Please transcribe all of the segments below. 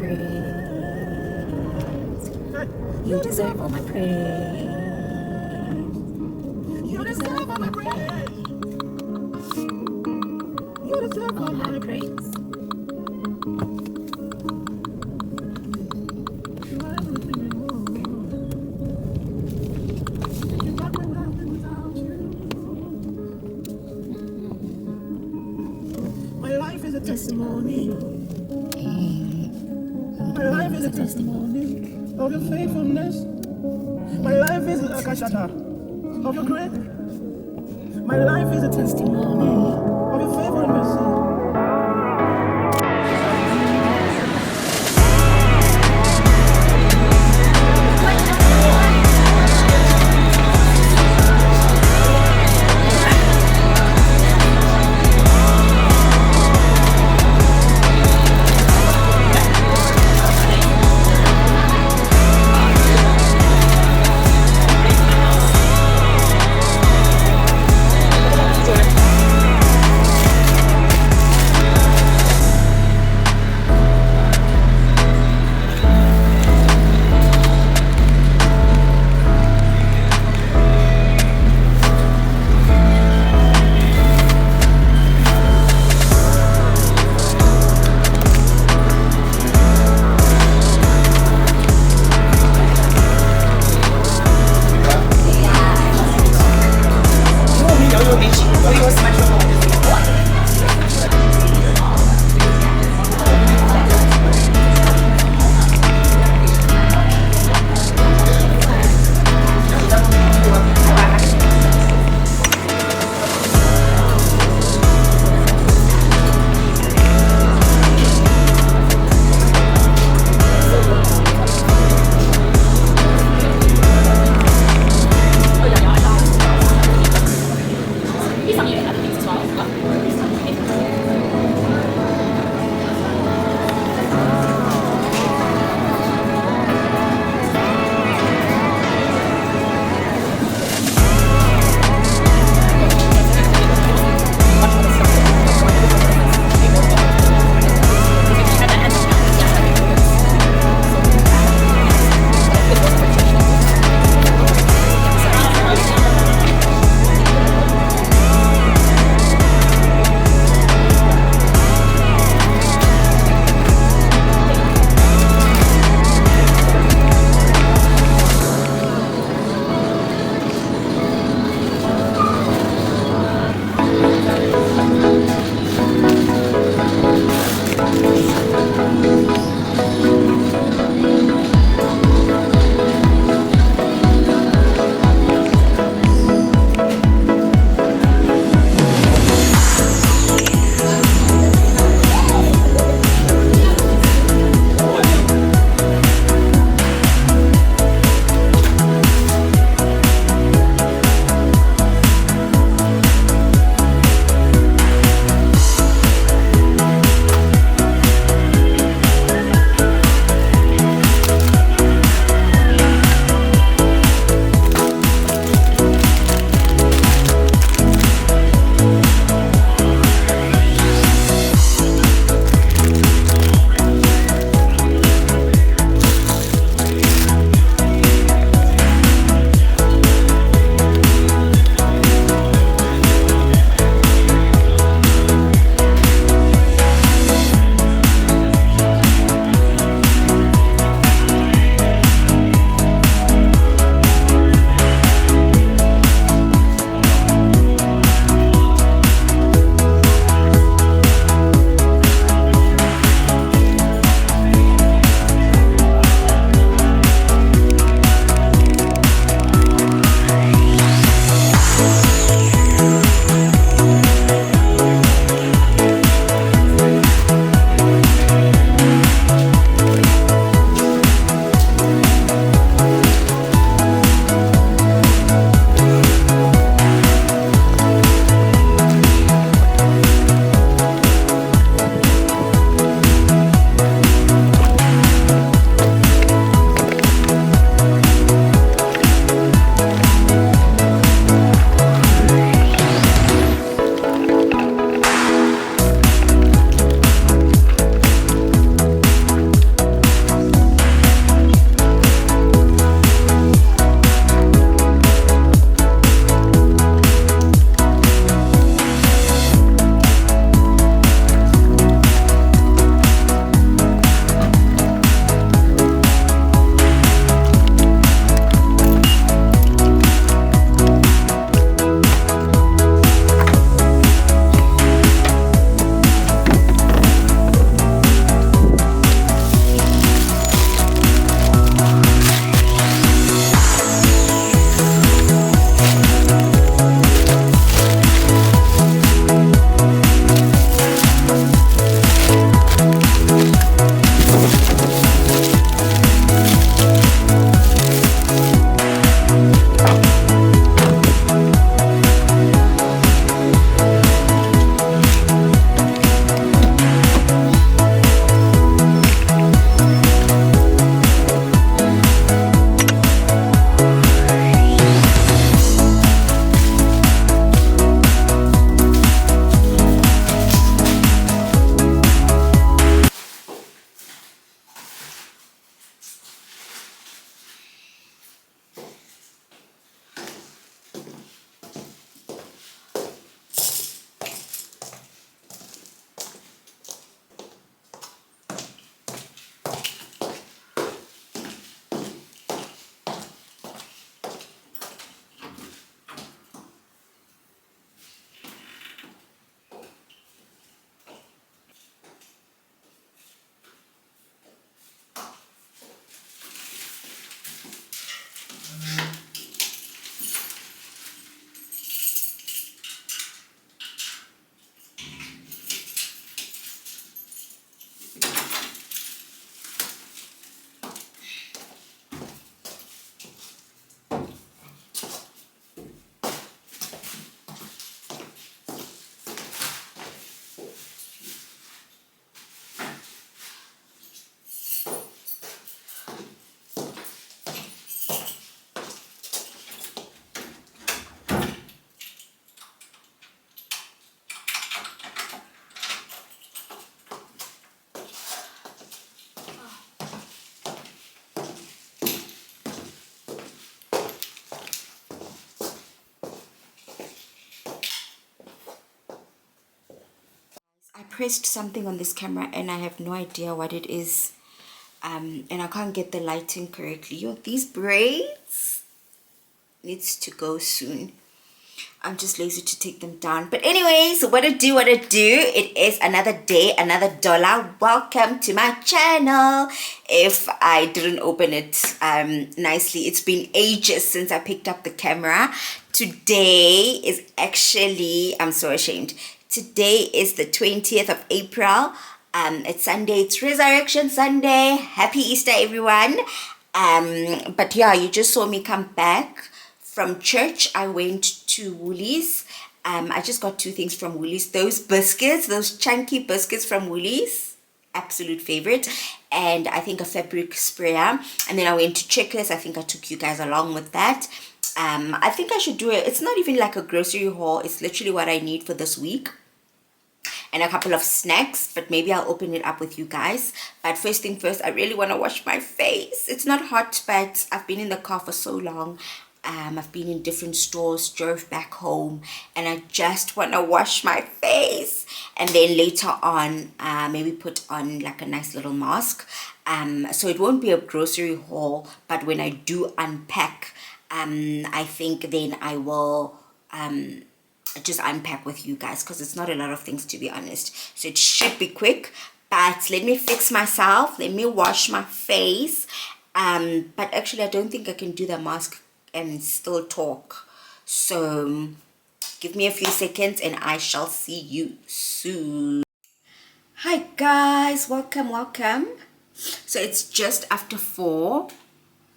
praise. You deserve all my praise. You deserve all my praise. You deserve all my praise. My life is a testimony. My life is a testimony of your faithfulness. My life is a kashata of your grace. My life is a testimony of your faithfulness. pressed something on this camera and I have no idea what it is. And I can't get the lighting correctly. Yo, these braids needs to go soon. I'm just lazy to take them down. But anyways, what I do. It is another day, another dollar. Welcome to my channel. If I didn't open it nicely, it's been ages since I picked up the camera. Today is actually, I'm so ashamed. Today is the 20th of April. It's Sunday. It's Resurrection Sunday. Happy Easter, everyone. But yeah, you just saw me come back from church. I went to Woolies. I just got two things from Woolies. Those biscuits, those chunky biscuits from Woolies, absolute favorite. And I think a fabric sprayer. And then I went to Checkers. I think I took you guys along with that. I think I should do it. It's not even like a grocery haul. It's literally what I need for this week. And a couple of snacks, but maybe I'll open it up with you guys. But first thing first, I really want to wash my face. It's not hot, but I've been in the car for so long. I've been in different stores, drove back home, and I just want to wash my face. And then later on, maybe put on like a nice little mask. So it won't be a grocery haul, but when I do unpack, I think then I will just unpack with you guys, because it's not a lot of things, to be honest. So it should be quick, but let me fix myself, let me wash my face. But actually I don't think I can do the mask and still talk, so give me a few seconds and I shall see you soon. Hi guys, welcome. So it's just after 4.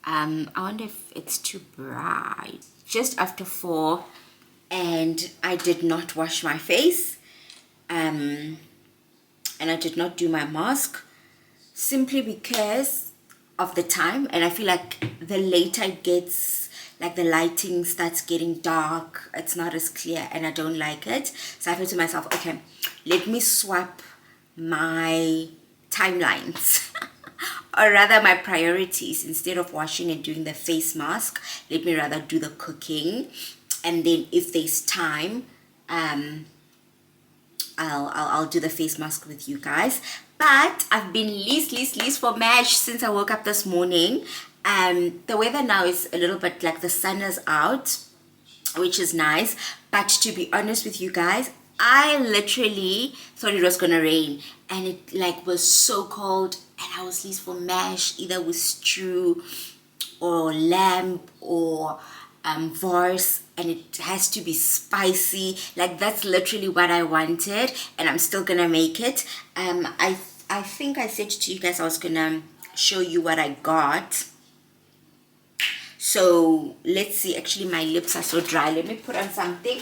I wonder if it's too bright. Just after 4, and I did not wash my face, and I did not do my mask, simply because of the time. And I feel like the later it gets, like the lighting starts getting dark, it's not as clear, and I don't like it. So I thought to myself, okay, let me swap my timelines or rather my priorities. Instead of washing and doing the face mask, let me rather do the cooking. And then if there's time, I'll do the face mask with you guys. But I've been least for MASH since I woke up this morning. The weather now is a little bit like the sun is out, which is nice. But to be honest with you guys, I literally thought it was gonna rain, and it like was so cold, and I was least for MASH, either with stew or lamb or vors, and it has to be spicy. Like that's literally what I wanted, and I'm still gonna make it. I think I said to you guys I was gonna show you what I got. So let's see. Actually my lips are so dry, let me put on something.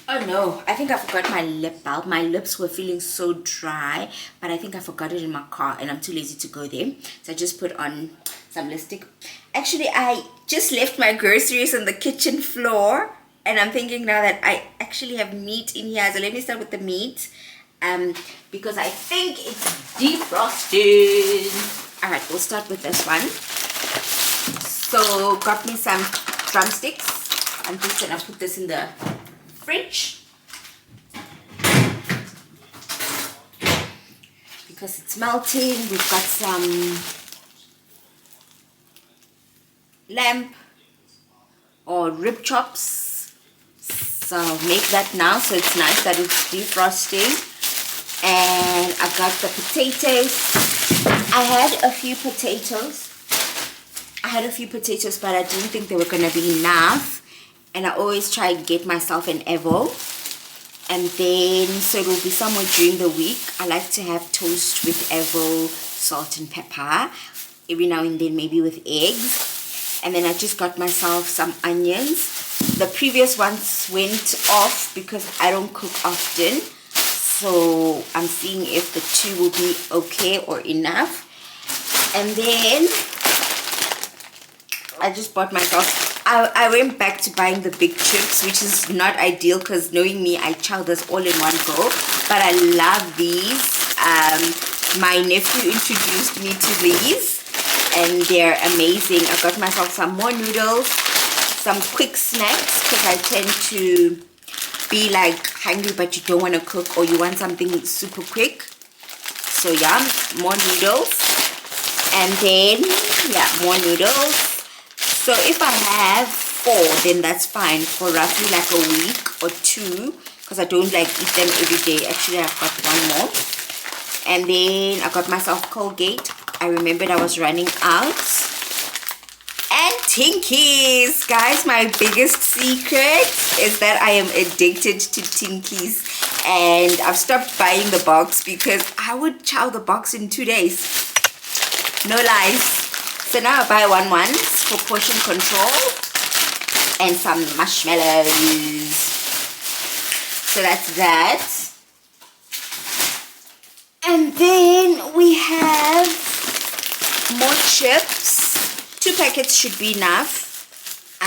Oh no, I think I forgot my lip balm. My lips were feeling so dry, but I think I forgot it in my car and I'm too lazy to go there. So I just put on some lipstick. Actually, I just left my groceries on the kitchen floor, and I'm thinking now that I actually have meat in here. So let me start with the meat, because I think it's defrosted. Alright, we'll start with this one. So got me some drumsticks. I'm just gonna put this in the fridge because it's melting. We've got some lamb or rib chops, so I'll make that now, so it's nice that it's defrosting. And I got the potatoes. I had a few potatoes, but I didn't think they were gonna be enough. And I always try and get myself an Evo. And then, so it will be somewhere during the week. I like to have toast with Evo, salt and pepper. Every now and then, maybe with eggs. And then I just got myself some onions. The previous ones went off because I don't cook often. So I'm seeing if the 2 will be okay or enough. And then I just bought myself, I went back to buying the big chips, which is not ideal because knowing me, I chow this all in one go. But I love these. My nephew introduced me to these. and they're amazing. I got myself some more noodles, some quick snacks, because I tend to be like hungry but you don't want to cook, or you want something super quick. So yeah, more noodles, and then yeah, more noodles. So if I have 4, then that's fine for roughly like a week or 2, because I don't like eat them every day. Actually, I've got 1 more. And then I got myself Colgate. I remembered I was running out. And Tinkies. Guys, my biggest secret is that I am addicted to Tinkies. And I've stopped buying the box because I would chow the box in 2 days. No lies. So now I buy one once for portion control. And some marshmallows. So that's that. And then we have more chips. 2 packets should be enough.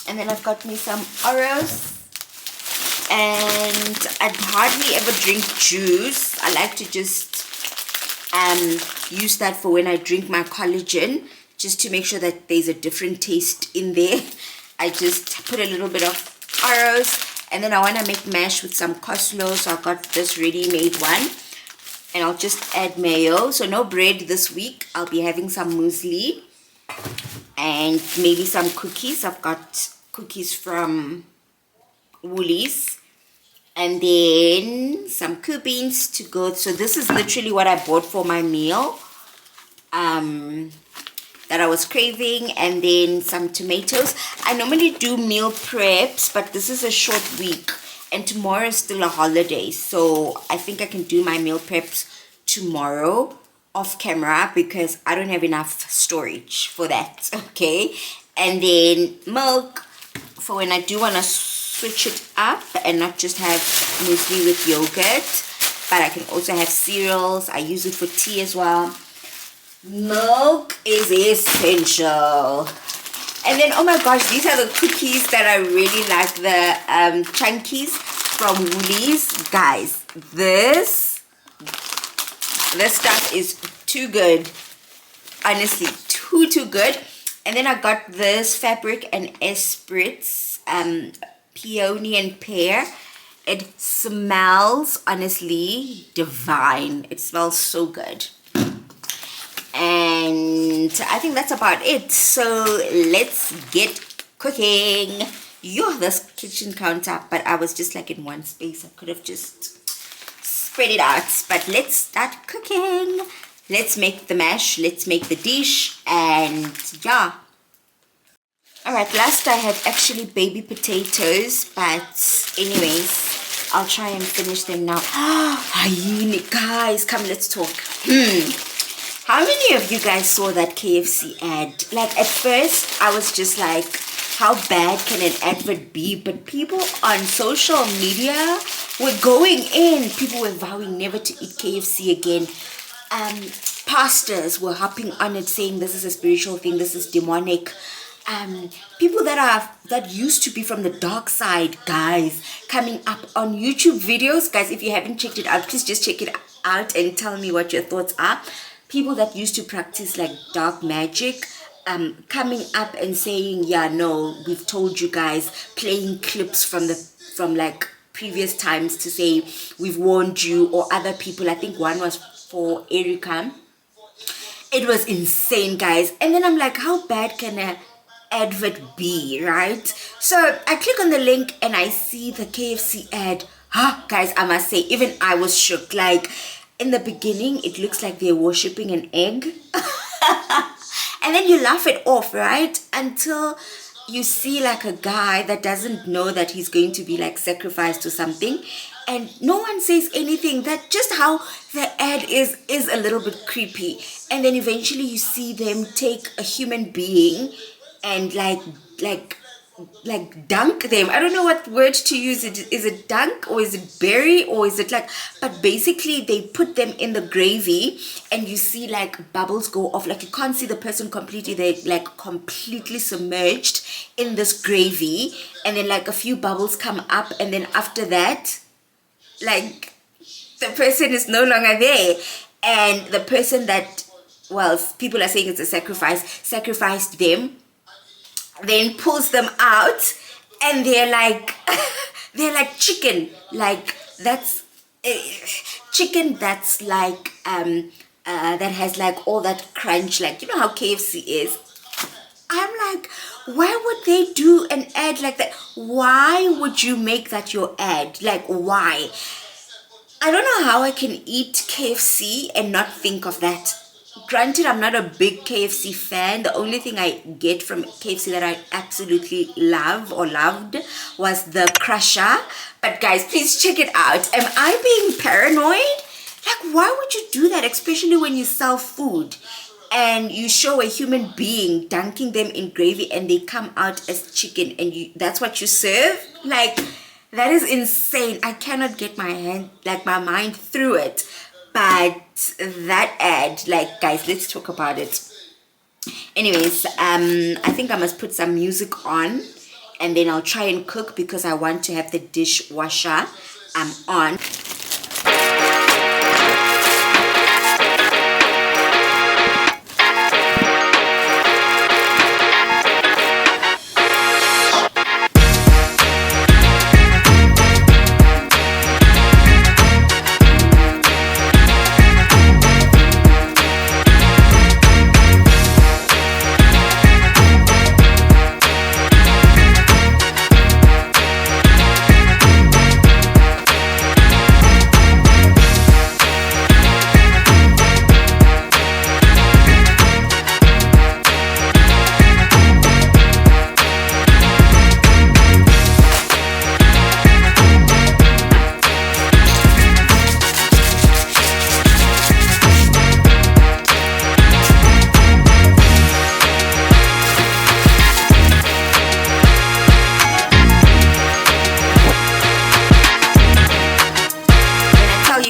And then I've got me some Oreos. And I'd hardly ever drink juice. I like to just use that for when I drink my collagen, just to make sure that there's a different taste in there. I just put a little bit of Oreos, and then I want to make mash with some coleslaw, so I got this ready-made one. And I'll just add mayo. So no bread this week. I'll be having some muesli and maybe some cookies. I've got cookies from Woolies, and then some beans to go. So this is literally what I bought for my meal that I was craving, and then some tomatoes. I normally do meal preps, but this is a short week and tomorrow is still a holiday, so I think I can do my meal preps tomorrow off camera because I don't have enough storage for that. Okay, and then milk for when I do want to switch it up and not just have muesli with yogurt, but I can also have cereals. I use it for tea as well. Milk is essential. And then, oh my gosh, these are the cookies that I really like, the chunkies from Woolies. Guys, this stuff is too good. Honestly, too good. And then I got this Fabric and Espritz peony and pear. It smells honestly divine. It smells so good. And I think that's about it. So let's get cooking. This kitchen counter, but I was just like in one space. I could have just spread it out. But let's start cooking. Let's make the mash. Let's make the dish. And yeah. Alright, last I had actually baby potatoes. But anyways, I'll try and finish them now. Guys, come, let's talk. How many of you guys saw that KFC ad? Like, at first, I was just like, how bad can an advert be? But people on social media were going in. People were vowing never to eat KFC again. Pastors were hopping on it saying this is a spiritual thing, this is demonic. People that used to be from the dark side, guys, coming up on YouTube videos. Guys, if you haven't checked it out, please just check it out and tell me what your thoughts are. People that used to practice like dark magic, coming up and saying, yeah, no, we've told you guys, playing clips from like previous times to say we've warned you, or other people. I think one was for Erica. It was insane, guys. And then I'm like, how bad can an advert be, right? So I click on the link and I see the KFC ad. Guys, I must say, even I was shook. Like, in the beginning, it looks like they're worshipping an egg. And then you laugh it off, right? Until you see like a guy that doesn't know that he's going to be like sacrificed or something. And no one says anything. That just how the ad is a little bit creepy. And then eventually you see them take a human being and like dunk them. I don't know what word to use. Is it dunk or is it bury or is it like, but basically they put them in the gravy and you see like bubbles go off. Like you can't see the person completely. They're like completely submerged in this gravy, and then like a few bubbles come up, and then after that, like the person is no longer there, and the person that well, people are saying it's a sacrificed them, then pulls them out, and they're like they're like chicken, like that's chicken that's like that has like all that crunch, like you know how KFC is. I'm like, why would they do an ad like that? Why would you make that your ad? Like, why? I don't know how I can eat KFC and not think of that. Granted, I'm not a big KFC fan. The only thing I get from KFC that I absolutely love or loved was the crusher. But guys, please check it out. Am I being paranoid? Like, why would you do that? Especially when you sell food and you show a human being dunking them in gravy and they come out as chicken, and that's what you serve? Like, that is insane. I cannot get my mind through it. But that ad, like, guys, let's talk about it. Anyways, I think I must put some music on, and then I'll try and cook because I want to have the dishwasher on.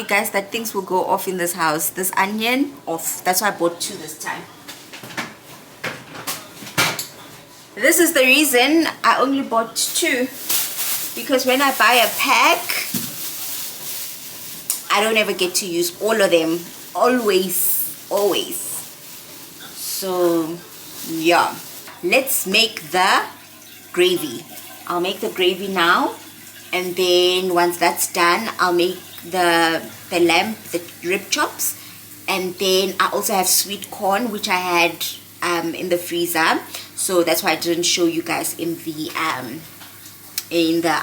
Guys, that things will go off in this house. This onion off, that's why I bought 2 this time. This is the reason I only bought 2, because when I buy a pack, I don't ever get to use all of them, always. So yeah, let's make the gravy. I'll make the gravy now, and then once that's done, I'll make the lamb, the rib chops, and then I also have sweet corn which I had in the freezer, so that's why I didn't show you guys in the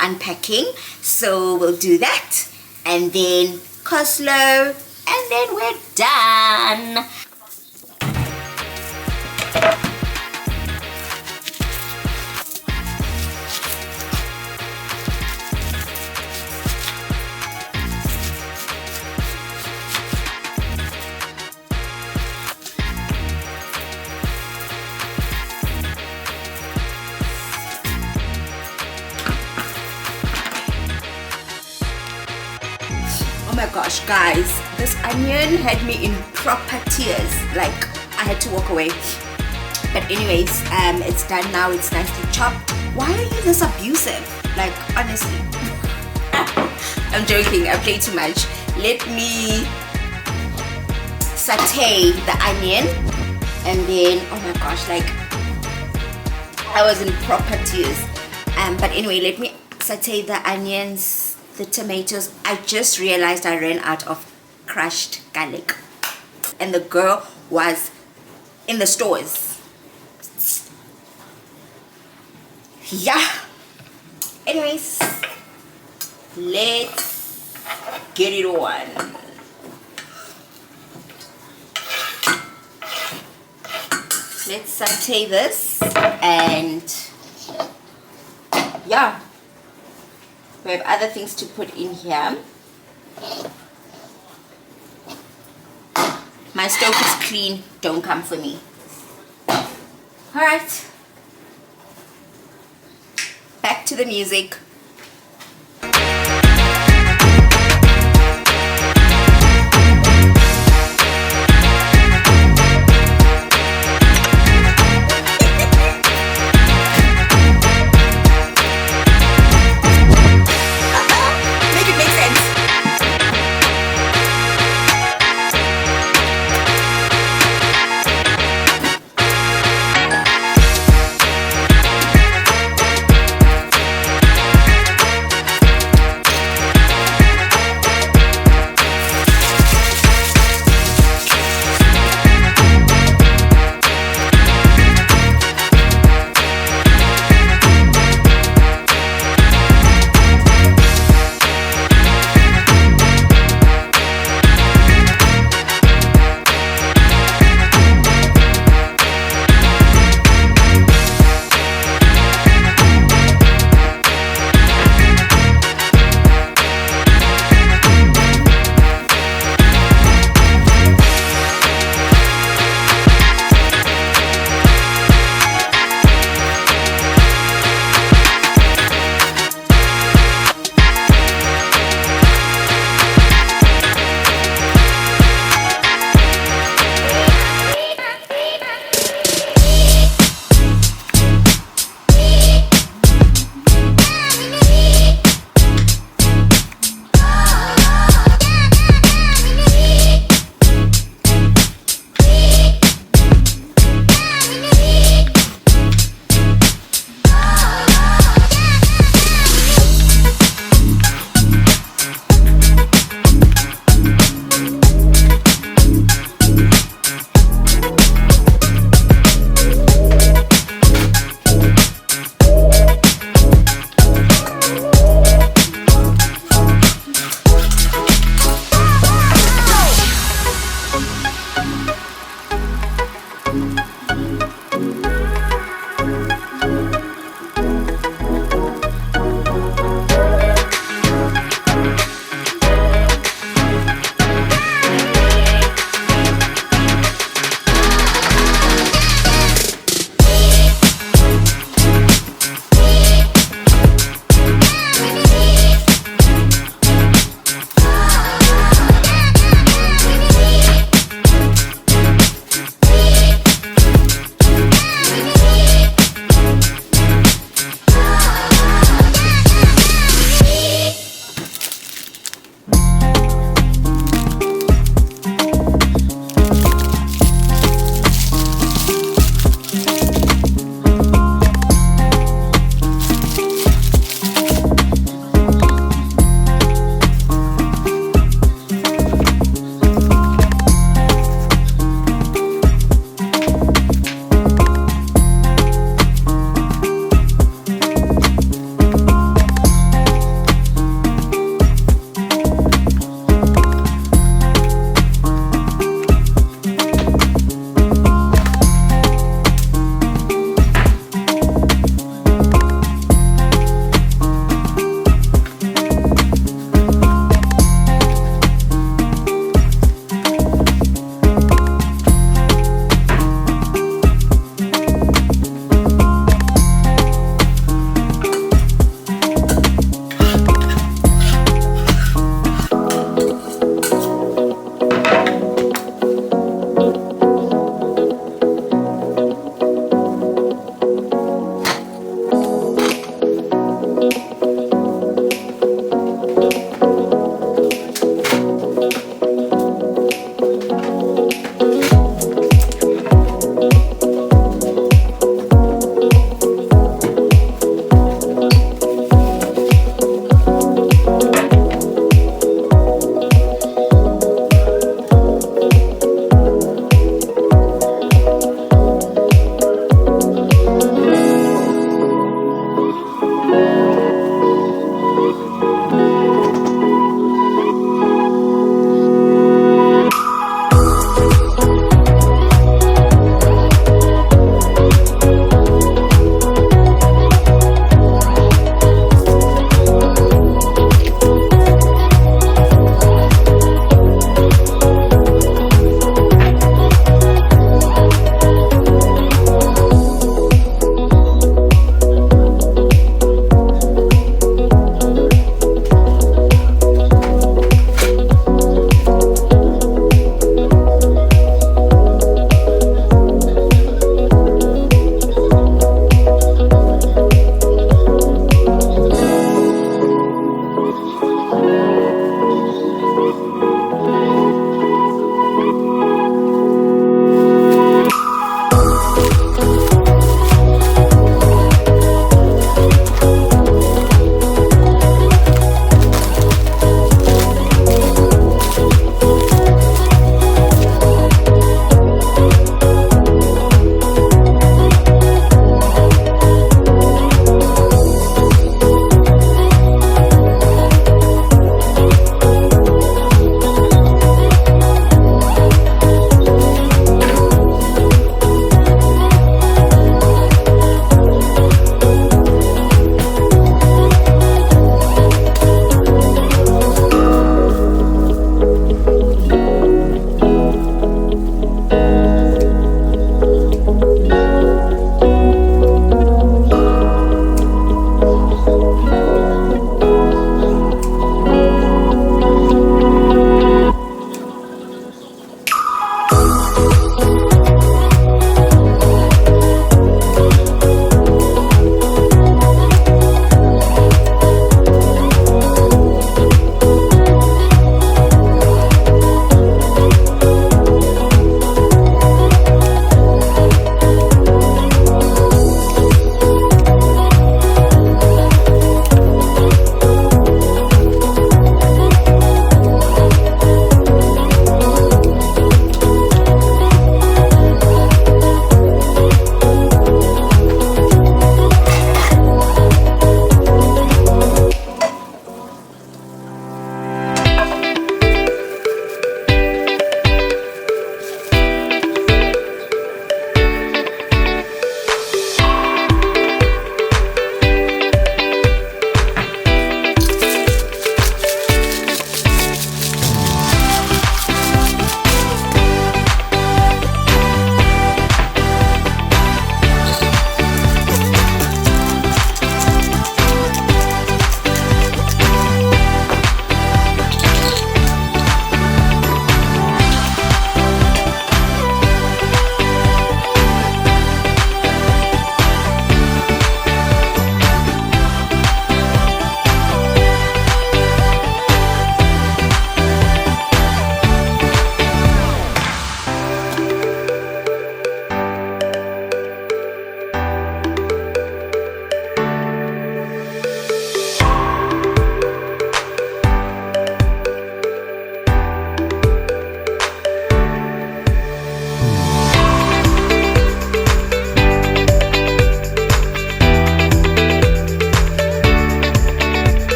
unpacking. So we'll do that, and then coleslaw, and then we're done. Oh my gosh, guys, this onion had me in proper tears. Like, I had to walk away. But anyways, it's done now. It's nicely chopped. Why are you this abusive? Like, honestly. I'm joking. I play too much. Let me saute the onion, and then, oh my gosh, like, I was in proper tears. But anyway, let me saute the onions, the tomatoes. I just realized I ran out of crushed garlic, and the girl was in the stores. Yeah. Anyways, let's get it on. Let's saute this, and yeah, we have other things to put in here. My stove is clean, don't come for me. Alright, back to the music.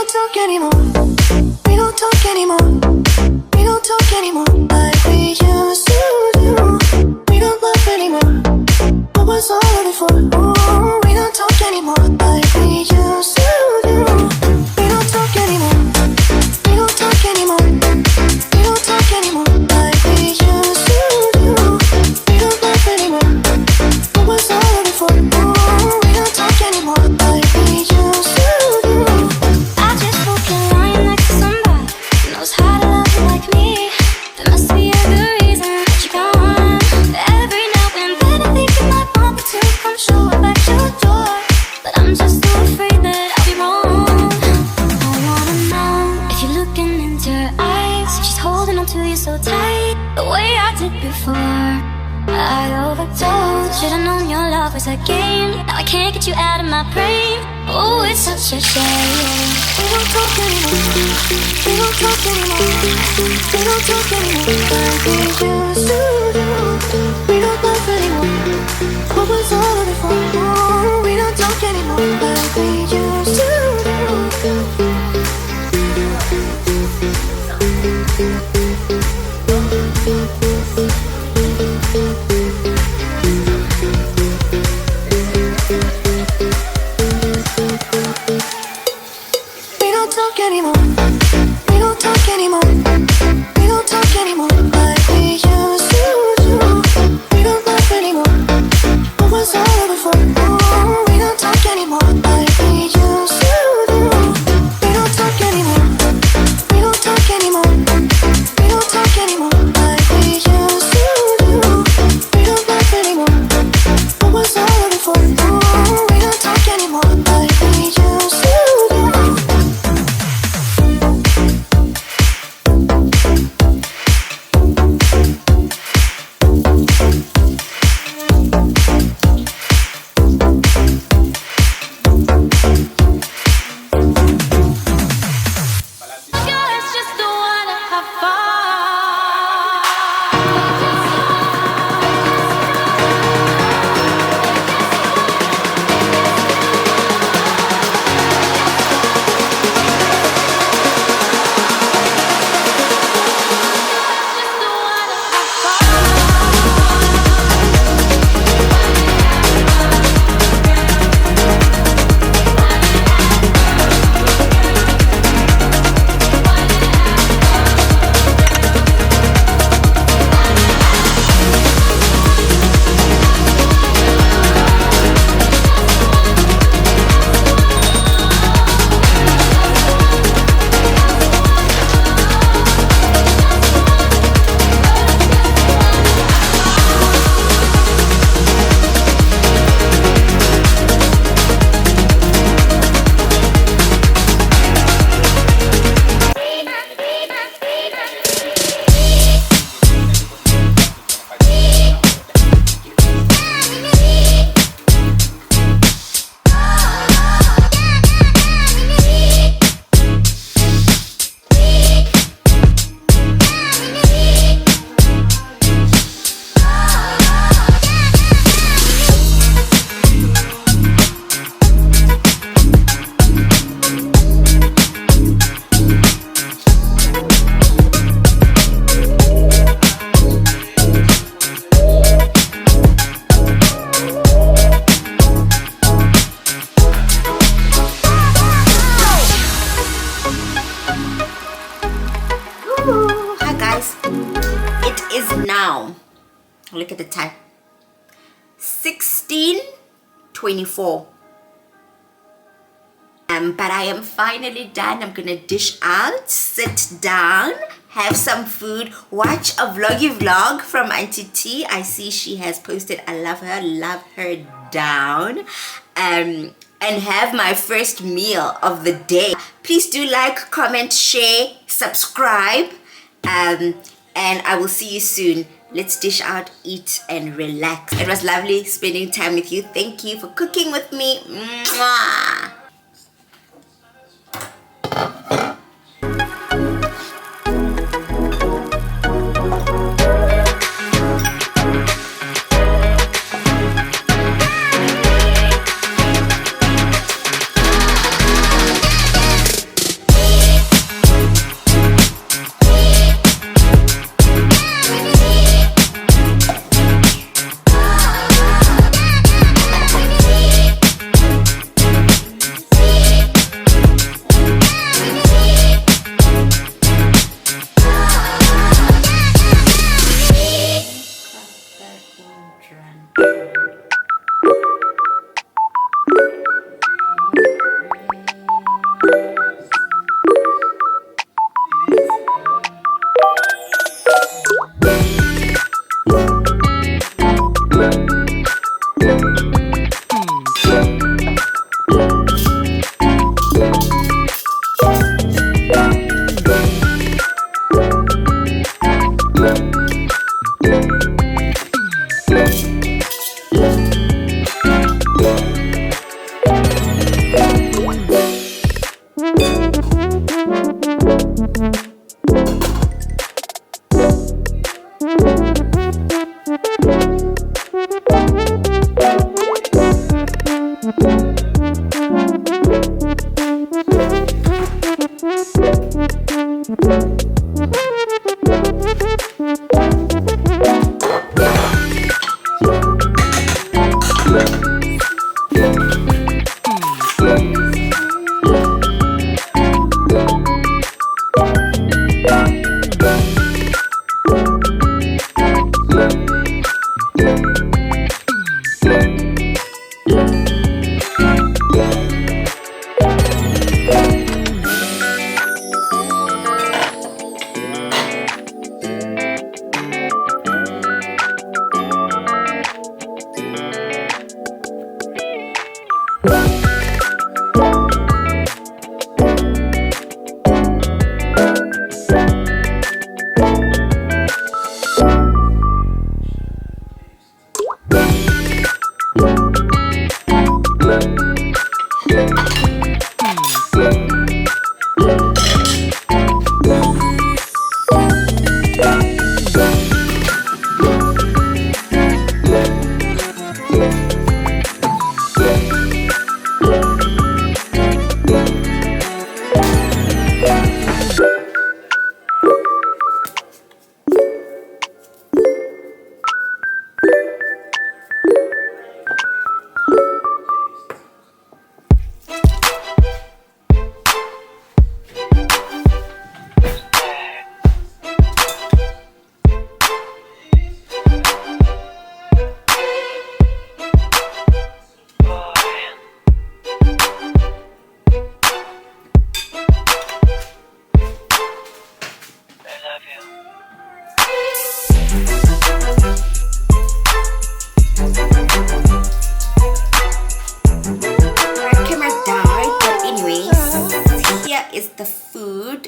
don't talk anymore. We don't talk anymore. We don't talk anymore like we used to do. We don't love anymore. What was all of it for? Ooh, we don't talk anymore like we used to do. We don't talk anymore. We don't talk anymore. We don't talk anymore like we used to do. We don't love anymore. What was all of it for? Ooh, we don't talk anymore like we used to do. I just hope you're lying next to somebody who knows how to love you like me. There must be a good reason that you're gone. Every now and then I think you might want me to come show up at your door, but I'm just so afraid that I'll be wrong. I wanna know if you're looking into her eyes, if she's holding on to you so tight, the way I did before. I overdosed. Should've known your love was a game. Now I can't get you out of my brain. Oh, it's such a shame. We don't talk anymore. We don't talk anymore. We don't talk anymore like we used to do. We don't love anymore. What was all of it for? Oh, we don't talk anymore like we used to do. We don't talk anymore. We don't talk anymore. We don't talk anymore like we used to do. We don't laugh anymore. What was all of it for? Oh, we don't talk anymore like we used to do. We don't talk anymore. We don't talk anymore. We don't talk anymore like we used to do. We don't laugh anymore. What was all of it for? Oh, we don't talk anymore like we used to do. Guys just don't wanna have fun. Just don't wanna have Hi guys, it is now, look at the time, 16:24. But I am finally done. I'm gonna dish out, sit down, have some food, watch a vloggy vlog from Auntie T. I see she has posted. I love her down. And have my first meal of the day. Please do like, comment, share, subscribe, and I will see you soon. Let's dish out, eat, and relax. It was lovely spending time with you. Thank you for cooking with me. Mwah.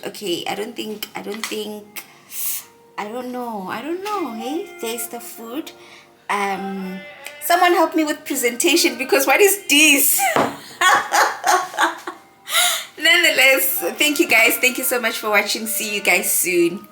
Okay, I don't know. Hey, there's the food. Someone help me with presentation, because what is this? Nonetheless, thank you guys. Thank you so much for watching. See you guys soon.